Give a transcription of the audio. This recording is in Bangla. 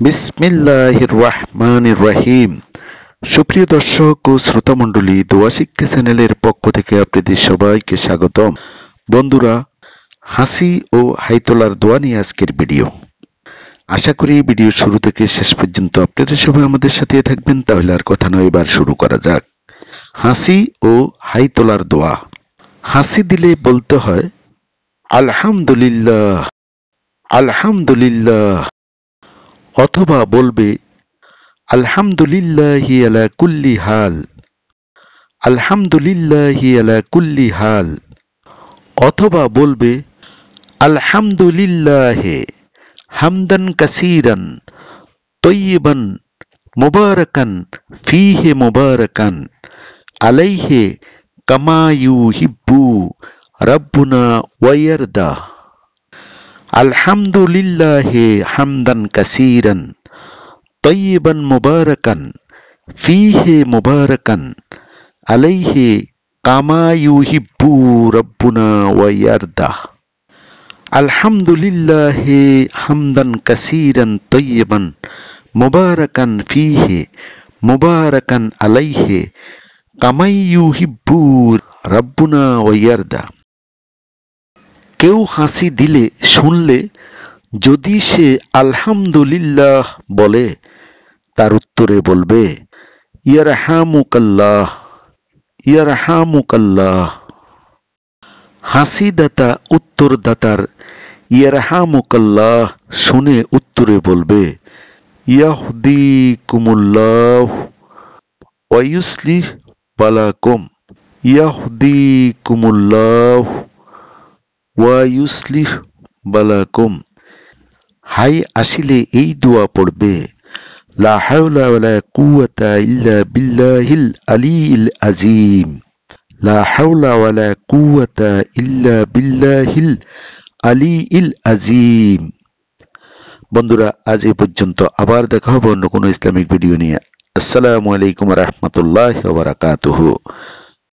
বিসমিল্লাহির রহমানির রহিম। সুপ্রিয় দর্শক ও শ্রোতামণ্ডলী, দোয়া শিক্ষা চ্যানেলের পক্ষ থেকে আপনাদের সবাইকে স্বাগতম। বন্ধুরা, হাসি ও হাইতোলার দোয়া নিয়ে আজকের ভিডিও। আশা করি ভিডিও শুরু থেকে শেষ পর্যন্ত আপনারা সবাই আমাদের সাথে থাকবেন। তাহলে আর কথা নয়, এবার শুরু করা যাক। হাসি ও হাইতোলার দোয়া। হাসি দিলে বলতে হয় আলহামদুলিল্লাহ, আলহামদুলিল্লাহ, অথবা বলবে আলহামদুলিল্লাহি আলা কুল্লি হাল, আলহামদুলিল্লাহি আলা কুল্লি হাল, অথবা বলবে আলহামদুলিল্লাহে হামদান কাসীরান তয়্যিবান মুবারাকান ফীহি মুবারাকান আলাইহি কামা ইউহিব্বু রাব্বুনা ওয়া ইয়ারদা। আলহামদুলিল্লাহে হামদান কাসীরান তয়্যিবান মুবারাকান ফীহি মুবারাকান আলাইহি কামা ইউহিব্বু রাব্বুনা ওয়া ইয়ারদা। আলহামদুলিল্লাহি হামদান কাসীরান তয়্যিবান মুবারাকান ফীহি মুবারাকান আলাইহি কামা ইউহিব্বু রাব্বুনা ওয়া ইয়ারদা। কেউ হাসি দিলে শুনলে যদি সে আলহামদুলিল্লাহ বলে, তার উত্তরে বলবে ইয়ারহামুকাল্লাহ, ইয়ারহামুকাল্লাহ। হাসিদাতা উত্তরদাতার ইয়ারহামুকাল্লাহ শুনে উত্তরে বলবে ইয়াহদিকুমুল্লাহ ওয়া ইউসলিহ বালাকুম, ইয়াহদিকুমুল্লাহ ওয়া ইউসলিহ বালাকুম। হাই আসিলে এই দোয়া পড়বে লা হাওলা ওয়ালা কুওয়াতা ইল্লা বিল্লাহিল আলিয়্যিল আযীম, লা হাওলা ওয়ালা কুওয়াতা ইল্লা বিল্লাহিল আলিয়্যিল আযীম। বন্ধুরা, আজ এই পর্যন্ত। আবার দেখা হবে অন্য কোনো ইসলামিক ভিডিও নিয়ে। আসসালামু আলাইকুম ওয়া রাহমাতুল্লাহি ওয়া বারাকাতুহু।